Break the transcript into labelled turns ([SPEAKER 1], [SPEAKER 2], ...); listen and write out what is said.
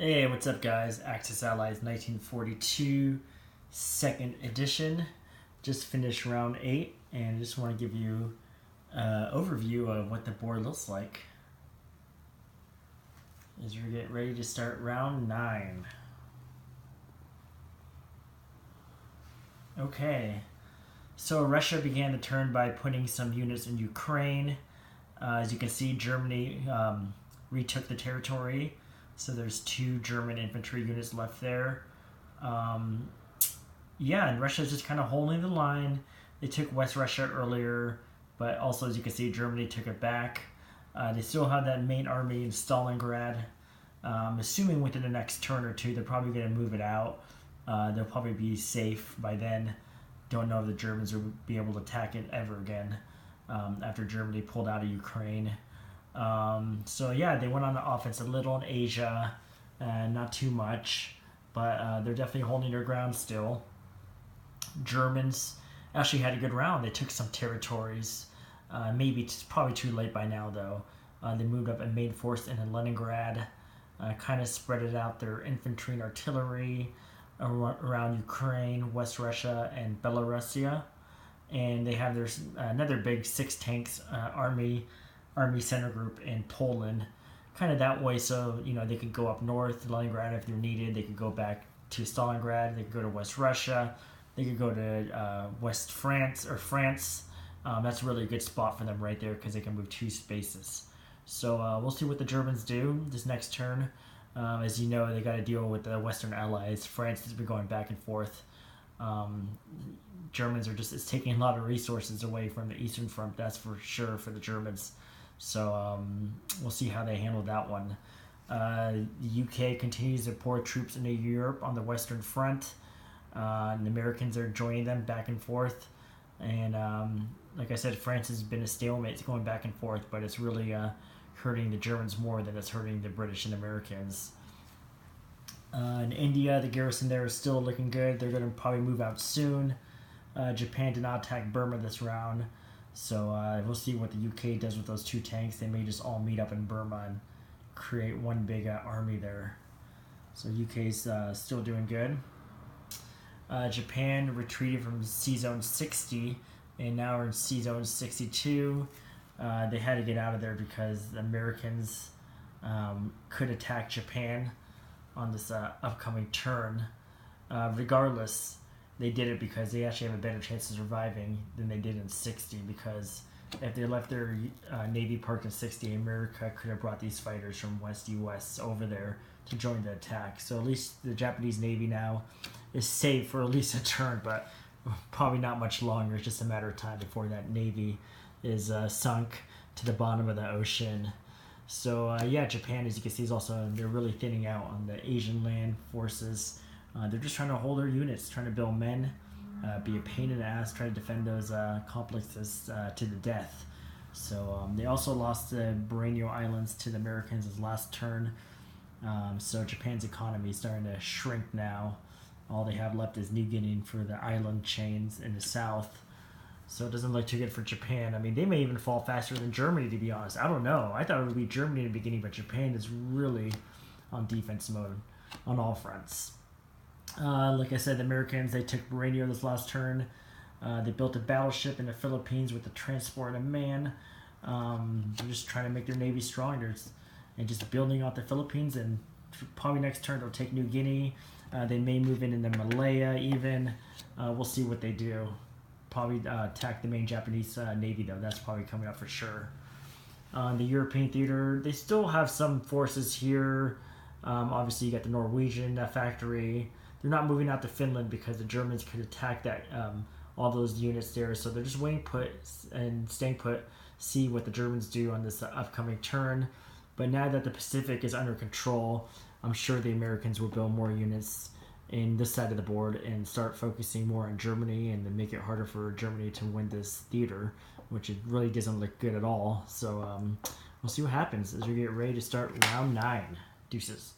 [SPEAKER 1] Hey, what's up guys? Axis&Allies 1942 second edition. Just finished round 8 and just want to give you an overview of what the board looks like as we get ready to start round 9. Okay, so Russia began the turn by putting some units in Ukraine. As you can see, Germany retook the territory. So there's 2 German infantry units left there. Yeah, and Russia's just kind of holding the line. They took West Russia earlier, but also, as you can see, Germany took it back. They still have that main army in Stalingrad. Assuming within the next turn or 2, they're probably going to move it out. They'll probably be safe by then. Don't know if the Germans will be able to attack it ever again after Germany pulled out of Ukraine. So yeah, they went on the offense a little in Asia, not too much, but they're definitely holding their ground still. Germans actually had a good round. They took some territories. Maybe it's probably too late by now though. They moved up and made force into Leningrad, kind of spread out their infantry and artillery around Ukraine, West Russia, and Belarusia. And they have their another big 6 tanks army center group in Poland, kind of that way, so they could go up north to Leningrad if they're needed. They could go back to Stalingrad. They could go to West Russia. They could go to West France or France. That's really a good spot for them right there because they can move 2 spaces. So we'll see what the Germans do this next turn. As you know, they got to deal with the Western Allies. France has been going back and forth. Germans are it's taking a lot of resources away from the Eastern Front, that's for sure, for the Germans. So we'll see how they handle that one. The UK continues to pour troops into Europe on the Western Front. And the Americans are joining them back and forth. And like I said, France has been a stalemate. It's going back and forth, but it's really hurting the Germans more than it's hurting the British and Americans. In India, the garrison there is still looking good. They're going to probably move out soon. Japan did not attack Burma this round. So we'll see what the UK does with those 2 tanks. They may just all meet up in Burma and create one big army there. So UK's still doing good. Japan retreated from C-Zone 60 and now we're in C-Zone 62. They had to get out of there because the Americans could attack Japan on this upcoming turn. Regardless, they did it because they actually have a better chance of surviving than they did in 60, because if they left their Navy parked in 60, America could have brought these fighters from West US over there to join the attack. So at least the Japanese Navy now is safe for at least a turn, but probably not much longer. It's just a matter of time before that Navy is sunk to the bottom of the ocean. So yeah, Japan, as you can see, is also, they're really thinning out on the Asian land forces. They're just trying to hold their units, trying to build men, be a pain in the ass, try to defend those complexes to the death. So they also lost the Bornero Islands to the Americans as last turn. So Japan's economy is starting to shrink now. All they have left is New Guinea for the island chains in the south. So it doesn't look too good for Japan. I mean, they may even fall faster than Germany, to be honest. I don't know. I thought it would be Germany in the beginning, but Japan is really on defense mode on all fronts. Like I said, the Americans, they took Borneo this last turn. They built a battleship in the Philippines with a transport and a man. They're just trying to make their navy stronger and just building out the Philippines. And probably next turn they'll take New Guinea. They may move into Malaya even. We'll see what they do. Probably attack the main Japanese Navy though. That's probably coming up for sure. The European theater, they still have some forces here. Obviously you got the Norwegian factory. They're not moving out to Finland because the Germans could attack that all those units there. So they're just waiting put and staying put, see what the Germans do on this upcoming turn. But now that the Pacific is under control, I'm sure the Americans will build more units in this side of the board and start focusing more on Germany and then make it harder for Germany to win this theater, which it really doesn't look good at all. So we'll see what happens as we get ready to start round 9. Deuces.